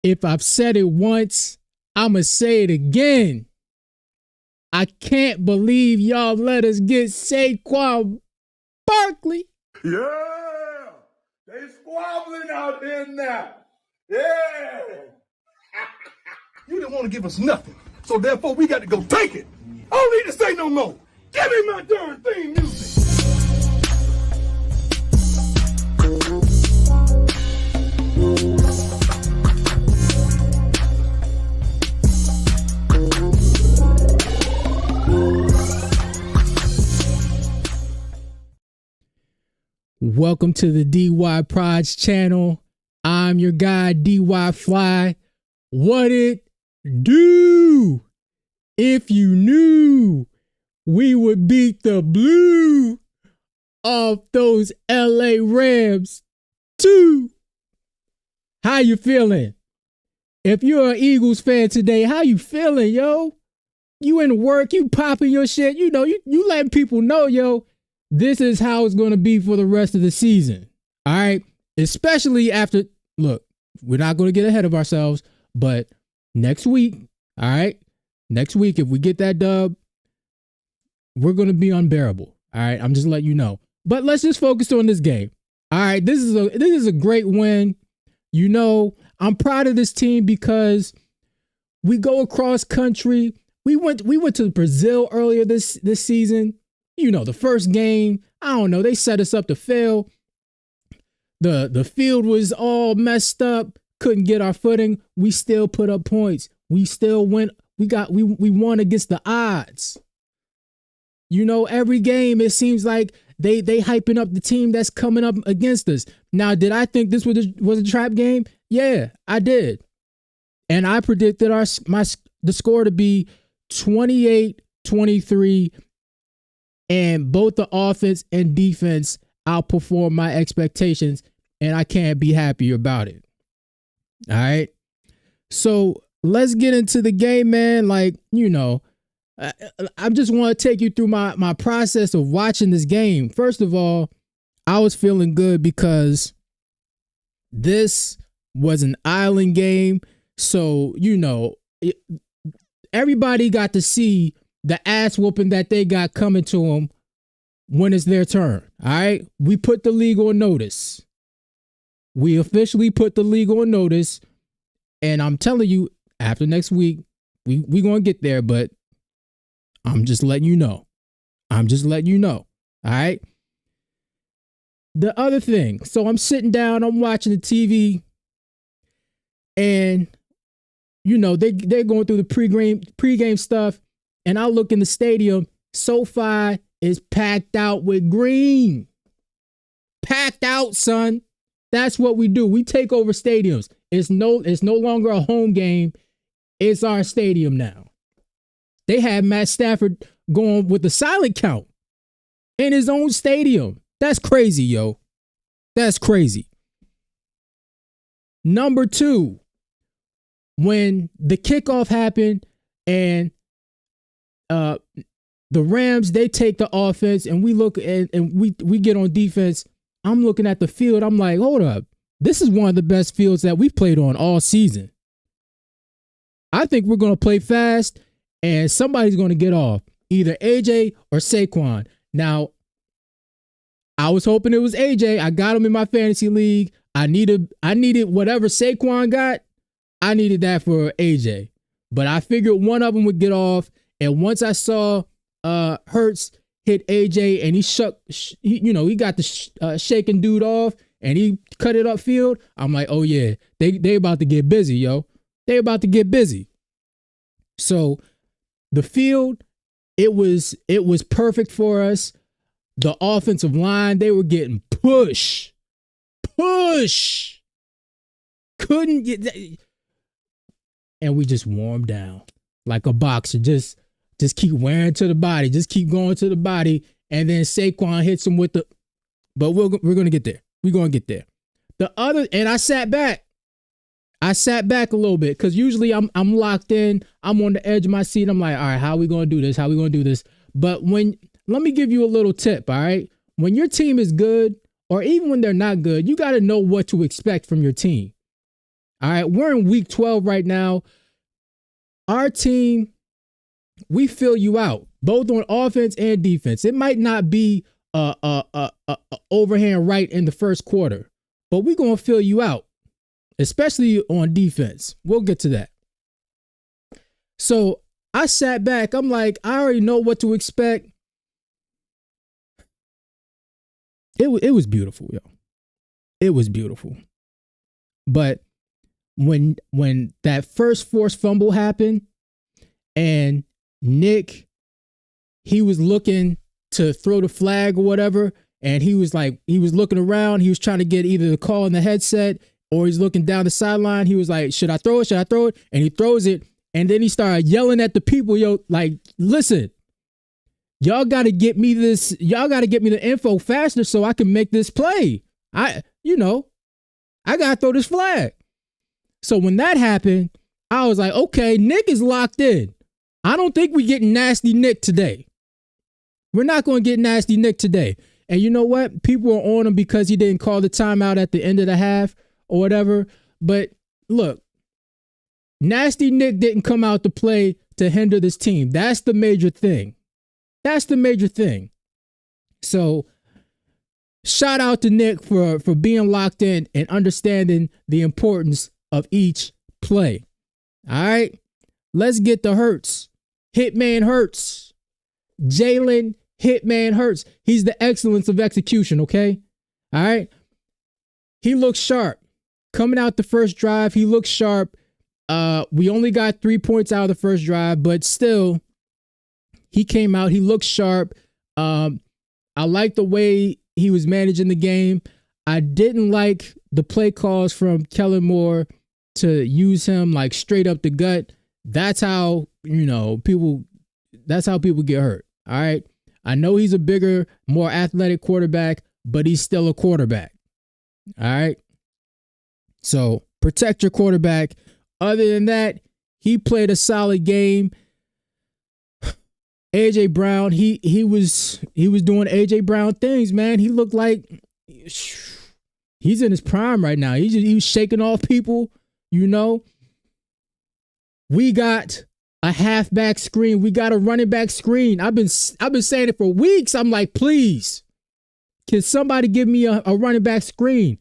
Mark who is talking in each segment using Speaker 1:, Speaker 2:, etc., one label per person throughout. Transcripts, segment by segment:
Speaker 1: If I've said it once, I'ma say it again. I can't believe y'all let us get Saquon Barkley.
Speaker 2: Yeah, they squabbling out there now. Yeah. You didn't want to give us nothing, so therefore we got to go take it. I don't need to say no more. Give me my darn theme music.
Speaker 1: Welcome to the DY Prods channel. I'm your guy, DY Fly. What it do? If you knew we would beat the blue of those LA Rams too. How you feeling? If you're an Eagles fan today, how you feeling, yo? You in work, you popping your shit, you know, you letting people know, yo, this is how it's going to be for the rest of the season. All right. Especially after, look, we're not going to get ahead of ourselves, but next week, all right, next week, if we get that dub, we're going to be unbearable. All right. I'm just letting you know. But let's just focus on this game. All right. This is a great win. You know, I'm proud of this team because we go across country. We went to Brazil earlier this season. You know, the first game, I don't know, they set us up to fail. The field was all messed up, couldn't get our footing. We still put up points. We still went. We won against the odds. You know, every game it seems like they hyping up the team that's coming up against us. Now, did I think this was a trap game? Yeah, I did. And I predicted the score to be 28-23. And both the offense and defense outperformed my expectations, and I can't be happier about it. All right. So let's get into the game, man. Like, you know, I just want to take you through my process of watching this game. First of all, I was feeling good because this was an island game. So, you know, everybody got to see the ass whooping that they got coming to them when it's their turn. All right. We put the league on notice. We officially put the league on notice. And I'm telling you, after next week, we going to get there, but I'm just letting you know. I'm just letting you know. All right. The other thing. So I'm sitting down, I'm watching the TV, and, you know, they're going through the pregame stuff. And I look in the stadium, SoFi is packed out with green. Packed out, son. That's what we do. We take over stadiums. It's no longer a home game. It's our stadium now. They had Matt Stafford going with the silent count in his own stadium. That's crazy, yo. That's crazy. Number 2, when the kickoff happened and the Rams, they take the offense and we look at and we get on defense. I'm looking at the field. I'm like, hold up. This is one of the best fields that we've played on all season. I think we're going to play fast and somebody's going to get off, either AJ or Saquon. Now, I was hoping it was AJ. I got him in my fantasy league. I needed whatever Saquon got. I needed that for AJ. But I figured one of them would get off. And once I saw Hurts hit AJ and he got the shaking dude off and he cut it upfield, I'm like, oh yeah, they about to get busy, yo. They about to get busy. So the field, it was perfect for us. The offensive line, they were getting push. Couldn't get, and we just warmed down like a boxer. Just keep wearing to the body. Just keep going to the body. And then Saquon hits him with the, but we're going to get there. We're going to get there. And I sat back. a little bit because usually I'm locked in. I'm on the edge of my seat. I'm like, all right, how are we going to do this? But let me give you a little tip. All right. When your team is good or even when they're not good, you got to know what to expect from your team. All right, we're in week 12 right now. Our team, we fill you out, both on offense and defense. It might not be a overhand right in the first quarter, but we're going to fill you out, especially on defense. We'll get to that. So I sat back. I'm like, I already know what to expect. It was beautiful, yo. It was beautiful. But when that first forced fumble happened and Nick, he was looking to throw the flag or whatever, and he was looking around. He was trying to get either the call in the headset or he's looking down the sideline. He was like, should I throw it? Should I throw it? And he throws it. And then he started yelling at the people, yo, like, listen, y'all got to get me this. Y'all got to get me the info faster so I can make this play. I got to throw this flag. So when that happened, I was like, okay, Nick is locked in. I don't think we're getting nasty Nick today. We're not going to get nasty Nick today. And you know what? People are on him because he didn't call the timeout at the end of the half or whatever. But look, nasty Nick didn't come out to play to hinder this team. That's the major thing. That's the major thing. So shout out to Nick for being locked in and understanding the importance of each play. All right, let's get the Hurts. Hitman Hurts. Jalen Hitman Hurts. He's the excellence of execution, okay? All right. He looks sharp. Coming out the first drive, he looks sharp. We only got 3 points out of the first drive, but still, he came out. He looked sharp. I like the way he was managing the game. I didn't like the play calls from Kellen Moore to use him like straight up the gut. That's how, people get hurt. All right. I know he's a bigger, more athletic quarterback, but he's still a quarterback. All right. So protect your quarterback. Other than that, he played a solid game. AJ Brown, he was doing AJ Brown things, man. He looked like he's in his prime right now. He was shaking off people, We got a halfback screen. We got a running back screen. I've been saying it for weeks. I'm like, please, can somebody give me a running back screen?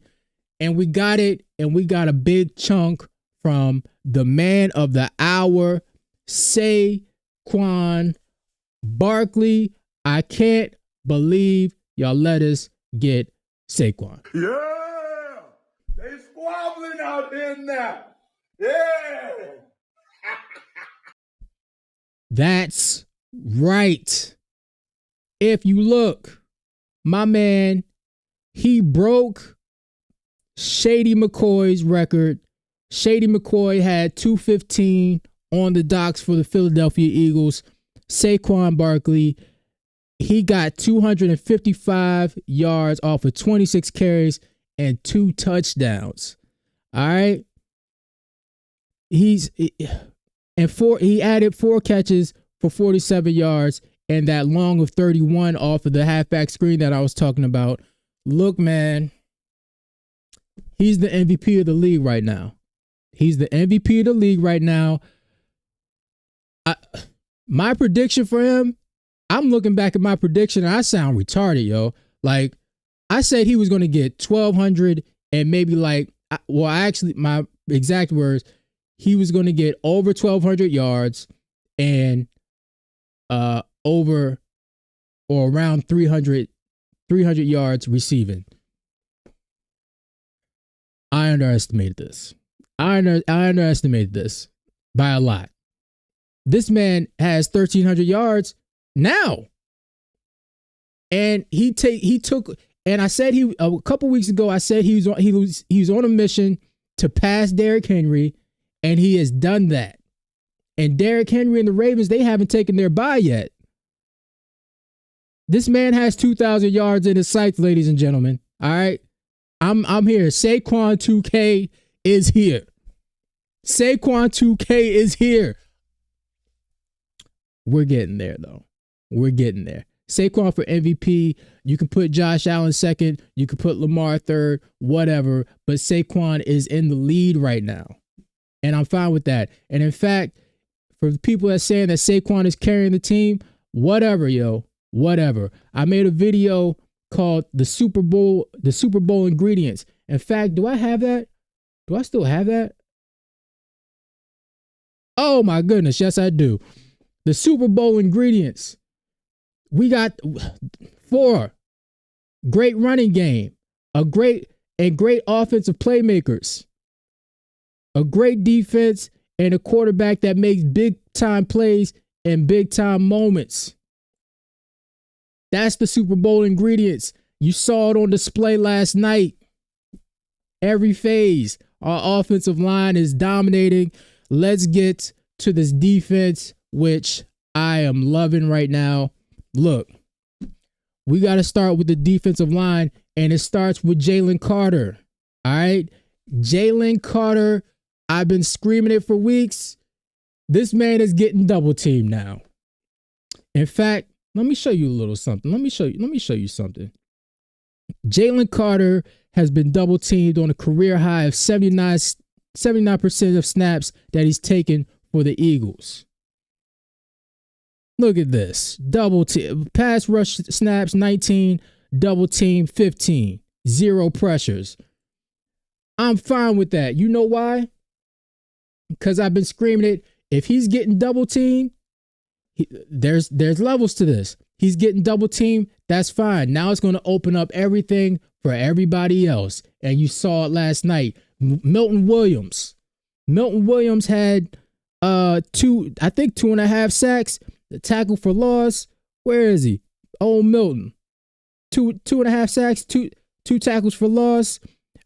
Speaker 1: And we got it, and we got a big from the man of the hour, Saquon Barkley. I can't believe y'all let us get Saquon.
Speaker 2: Yeah, they squabbling out there now. Yeah.
Speaker 1: That's right. If you look, my man, he broke Shady McCoy's record. Shady McCoy had 215 on the docks for the Philadelphia Eagles. Saquon Barkley, he got 255 yards off of 26 carries and 2 touchdowns. All right. He added 4 catches for 47 yards and that long of 31 off of the halfback screen that I was talking about. Look, man, he's the MVP of the league right now. He's the MVP of the league right now. My prediction for him, I'm looking back at my prediction and I sound retarded, yo. Like, I said he was going to get 1,200 and maybe my exact words, he was going to get over 1,200 yards and over or around 300 yards receiving. I underestimated this. I underestimated this by a lot. This man has 1,300 yards now. And he took, and I said a couple weeks ago, I said he was on a mission to pass Derrick Henry, and he has done that. And Derrick Henry and the Ravens, they haven't taken their bye yet. This man has 2,000 yards in his sights, ladies and gentlemen. All right. I'm here. Saquon 2K is here. Saquon 2K is here. We're getting there, though. We're getting there. Saquon for MVP. You can put Josh Allen second. You can put Lamar third, whatever. But Saquon is in the lead right now. And I'm fine with that. And in fact, for the people that saying that Saquon is carrying the team, whatever, yo, whatever. I made a video called the Super Bowl ingredients. In fact, do I have that? Do I still have that? Oh my goodness, yes I do. The Super Bowl ingredients. We got 4. Great running game, great offensive playmakers, a great defense, and a quarterback that makes big time plays and big time moments. That's the Super Bowl ingredients. You saw it on display last night. Every phase, our offensive line is dominating. Let's get to this defense, which I am loving right now. Look, we got to start with the defensive line, and it starts with Jalen Carter. All right? Jalen Carter, I've been screaming it for weeks. This man is getting double teamed now. In fact, let me show you a little something. Let me show you something. Jalen Carter has been double teamed on a career high of 79% of snaps that he's taken for the Eagles. Look at this. Double team. Pass rush snaps 19, double team 15. 0 pressures. I'm fine with that. You know why? Because I've been screaming it. If he's getting double teamed, there's levels to this. He's getting double teamed. That's fine. Now it's going to open up everything for everybody else. And you saw it last night. Milton Williams had 2.5 sacks. The tackle for loss. Where is he? Oh, Milton. 2.5 sacks. Two tackles for loss.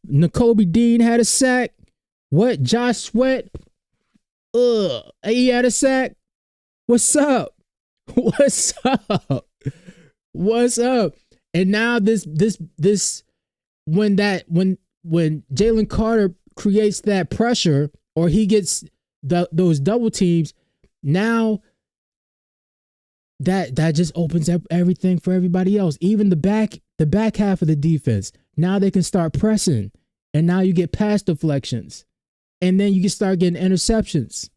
Speaker 1: N'Kobe Dean had a sack. What? Josh Sweat. He had a sack. What's up? What's up? What's up? And now this when Jalen Carter creates that pressure, or he gets those double teams, now that just opens up everything for everybody else. Even the back half of the defense. Now they can start pressing, and now you get pass deflections, and then you can start getting interceptions.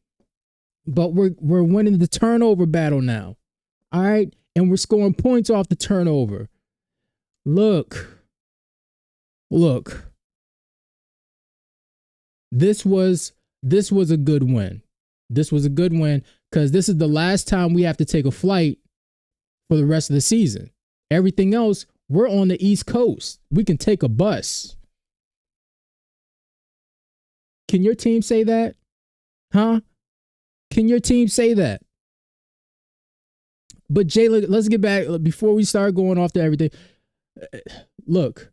Speaker 1: But we're winning the turnover battle now. All right? And we're scoring points off the turnover. Look. This was a good win. This was a good win because this is the last time we have to take a flight for the rest of the season. Everything else, we're on the East Coast. We can take a bus. Can your team say that? Huh? Can your team say that? But Jalen, let's get back before we start going off to everything. Look,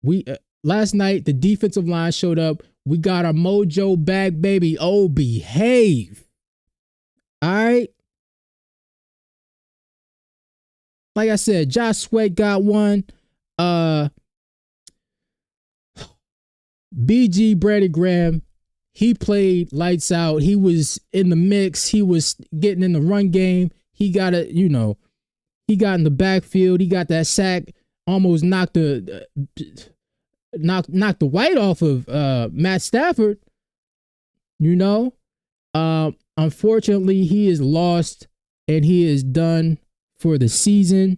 Speaker 1: we last night the defensive line showed up. We got our mojo back, baby. Oh, behave. All right. Like I said, Josh Sweat got one. BG Brandon Graham, he played lights out. He was in the mix. He was getting in the run game. He got he got in the backfield. He got that sack, almost knocked the white off of Matt Stafford. Unfortunately, he is lost and he is done for the season.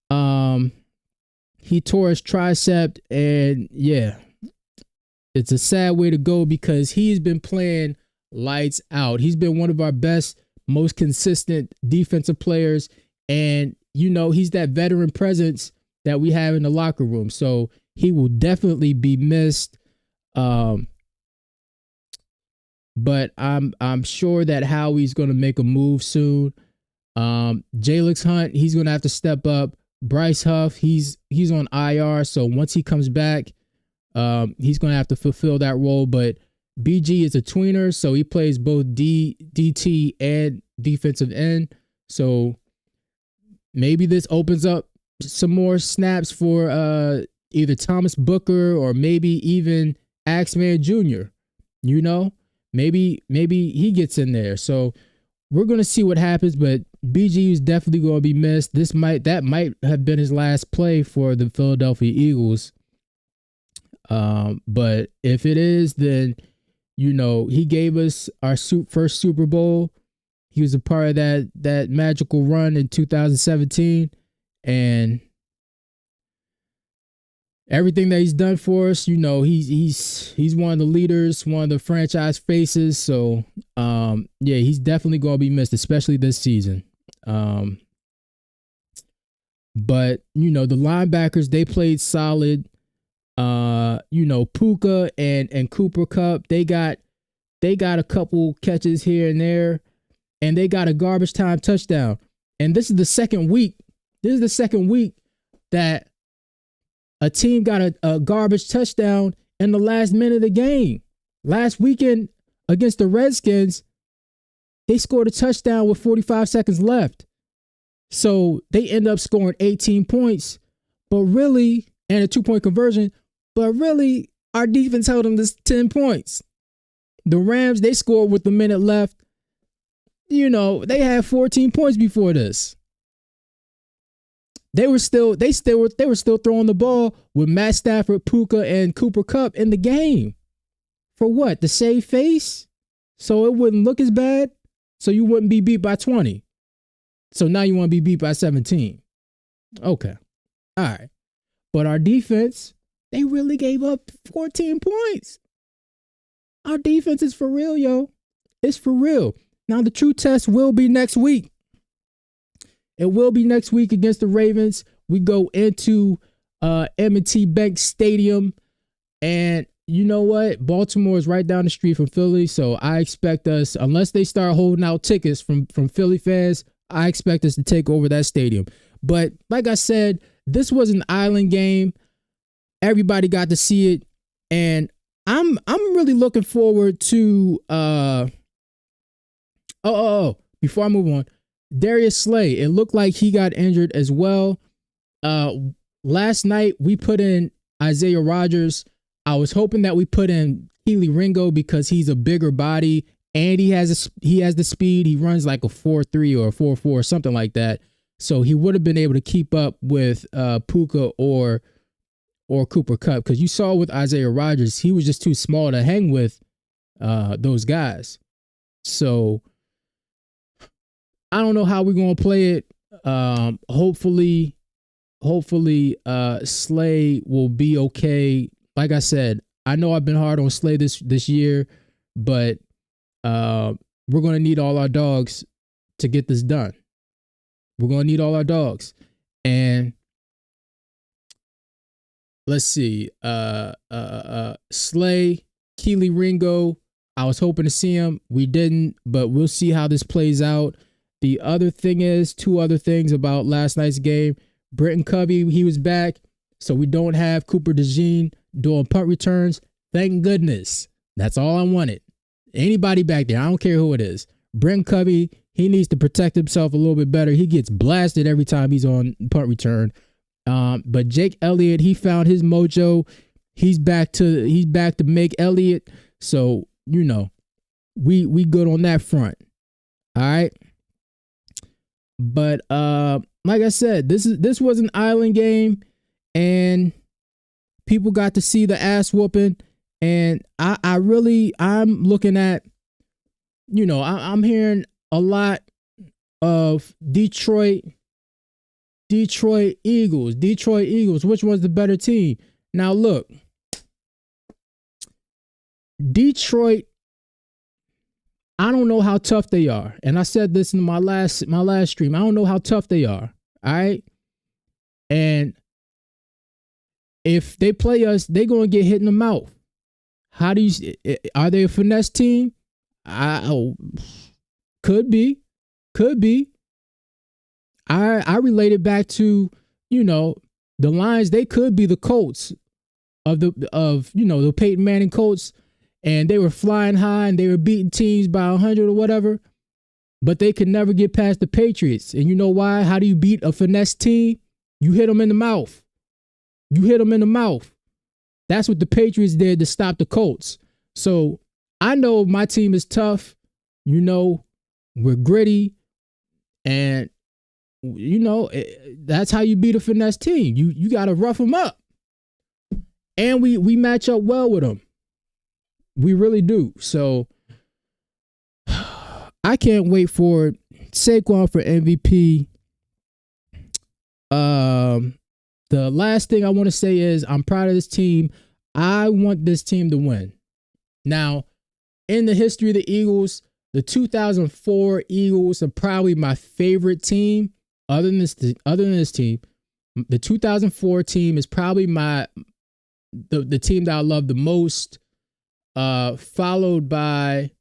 Speaker 1: He tore his tricep, and yeah, it's a sad way to go because he's been playing lights out. He's been one of our best, most consistent defensive players, and he's that veteran presence that we have in the locker room. So he will definitely be missed. But I'm sure that Howie's going to make a move soon. Jalix Hunt, he's going to have to step up. Bryce Huff, he's on IR, so once he comes back, he's going to have to fulfill that role. But BG is a tweener, so he plays both DT and defensive end. So maybe this opens up some more snaps for either Thomas Booker or maybe even Axeman Jr. Maybe he gets in there. So we're going to see what happens. But BG is definitely going to be missed. That might have been his last play for the Philadelphia Eagles. But if it is, then he gave us our first Super Bowl. He was a part of that magical run in 2017, and everything that he's done for us, he's one of the leaders, one of the franchise faces. So, he's definitely going to be missed, especially this season. But the linebackers, they played solid. Puka and Cooper Kupp, they got a couple catches here and there, and they got a garbage time touchdown. And this is the second week. That a team got a garbage touchdown in the last minute of the game. Last weekend against the Redskins, they scored a touchdown with 45 seconds left. So they end up scoring 18 points, and a 2-point conversion. But really, our defense held them to 10 points. The Rams, they scored with a minute left. They had 14 points before this. They were still throwing the ball with Matt Stafford, Puka, and Cooper Kupp in the game. For what? To save face? So it wouldn't look as bad? So you wouldn't be beat by 20. So now you want to be beat by 17. Okay. All right. But our defense, they really gave up 14 points. Our defense is for real, yo. It's for real. Now the true test will be next week. It will be next week against the Ravens. We go into M&T Bank Stadium. And you know what? Baltimore is right down the street from Philly. So I expect us, unless they start holding out tickets from Philly fans, I expect us to take over that stadium. But like I said, this was an island game. Everybody got to see it. And I'm really looking forward to before I move on, Darius Slay. It looked like he got injured as well. Last night we put in Isaiah Rodgers. I was hoping that we put in Keely Ringo because he's a bigger body and he has the speed. He runs like a 4.3 or a 4.4, something like that. So he would have been able to keep up with Puka or Cooper Kupp, because you saw with Isaiah Rodgers, he was just too small to hang with those guys. So I don't know how we're gonna play it. Hopefully, Slay will be okay. Like I said, I know I've been hard on Slay this year, but we're gonna need all our dogs to get this done. We're gonna need all our dogs, and let's see. Slay, Keely Ringo. I was hoping to see him. We didn't, but we'll see how this plays out. The other thing is, two other things about last night's game. Britton Covey, he was back, so we don't have Cooper DeJean doing punt returns. Thank goodness. That's all I wanted. Anybody back there, I don't care who it is. Britton Covey, he needs to protect himself a little bit better. He gets blasted every time he's on punt return. But Jake Elliott, he found his mojo. He's back to make Elliott. So, we good on that front. All right. But like I said, this was an island game, and people got to see the ass whooping. And I'm looking at, I'm hearing a lot of Detroit Eagles. Which one's the better team? Now look, Detroit, I don't know how tough they are. And I said this in my last stream. I don't know how tough they are. All right. And if they play us, they're going to get hit in the mouth. Are they a finesse team? Could be. I relate it back to, the Lions. They could be the Colts of the Peyton Manning Colts. And they were flying high and they were beating teams by 100 or whatever, but they could never get past the Patriots. And you know why? How do you beat a finesse team? You hit them in the mouth. That's what the Patriots did to stop the Colts. So I know my team is tough. We're gritty. And that's how you beat a finesse team. You got to rough them up. And we match up well with them. We really do. So I can't wait for Saquon for MVP. The last thing I want to say is I'm proud of this team. I want this team to win. Now, in the history of the Eagles, the 2004 Eagles are probably my favorite team. Other than this team, the 2004 team is probably the team that I love the most. Followed by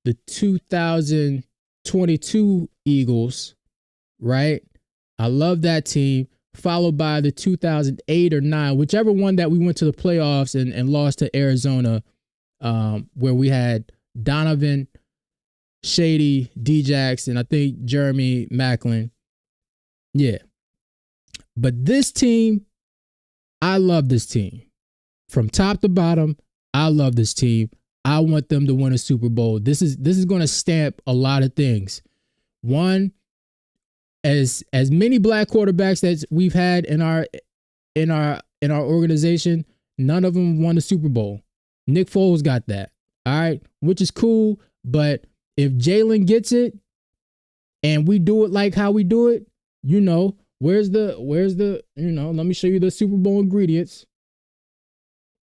Speaker 1: the 2022 Eagles, right? I love that team. Followed by the 2008 or 9, whichever one that we went to the playoffs and lost to Arizona, where we had Donovan, Shady, Djax, and I think Jeremy Maclin. Yeah. But this team, I love this team. From top to bottom, I love this team. I want them to win a Super Bowl. This is going to stamp a lot of things. One, as many black quarterbacks that we've had in our organization, none of them won a Super Bowl. Nick Foles got that. All right, which is cool. But if Jalen gets it, and we do it like how we do it, where's the let me show you the Super Bowl ingredients.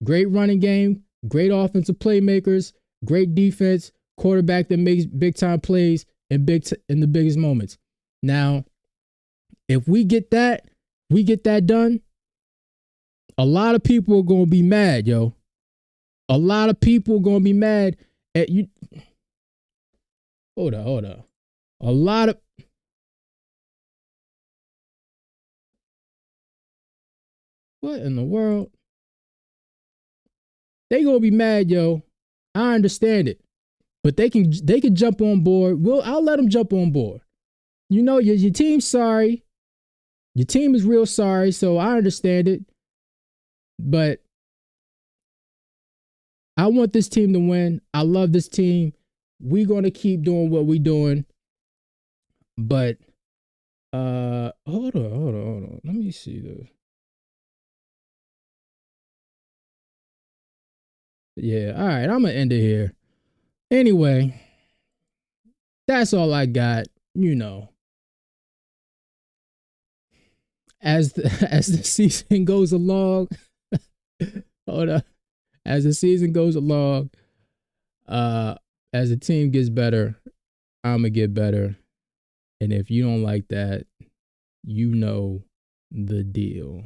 Speaker 1: Great running game, great offensive playmakers, great defense, quarterback that makes big time plays in the biggest moments. Now, if we get that done, a lot of people are going to be mad, yo. A lot of people are going to be mad at you. Hold on. A lot of... What in the world? They going to be mad, yo. I understand it. But they can jump on board. I'll let them jump on board. Your team's sorry. Your team is real sorry, so I understand it. But I want this team to win. I love this team. We're going to keep doing what we're doing. But hold on. Let me see this. Yeah, all right. I'm going to end it here. Anyway, that's all I got, As the season goes along, as the season goes along, as the team gets better, I'm gonna get better. And if you don't like that, you know the deal.